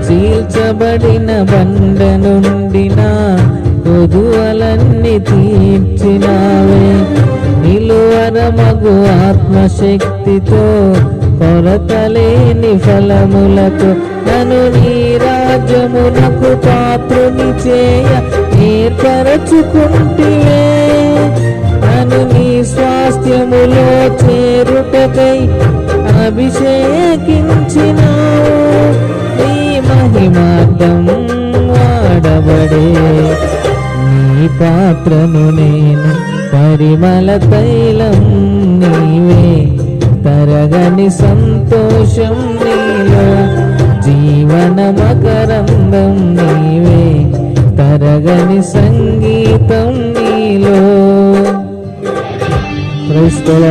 చీల్చబడిన బండ నుండి నా కొదువలన్నీ తీర్చినావే. నిలువరమగు ఆత్మశక్తితో కొరతలేని ఫలములతో నన్ను నీ రాజ్యమునకు పాత్రుని చేయ ఏర్పరచుకుంటివే. నన్ను నీ స్వాస్థ్యములో చేరుటకై అభిషేకించినావు. నీ మహిమార్థం వాడబడే నీ పాత్రను నేను, పరిమళ తైలం నీవే. తరగని సంతోషం నీలో, జీవన మకరందం నీవే. తరగని సంగీతం నీలో. క్రైస్తవ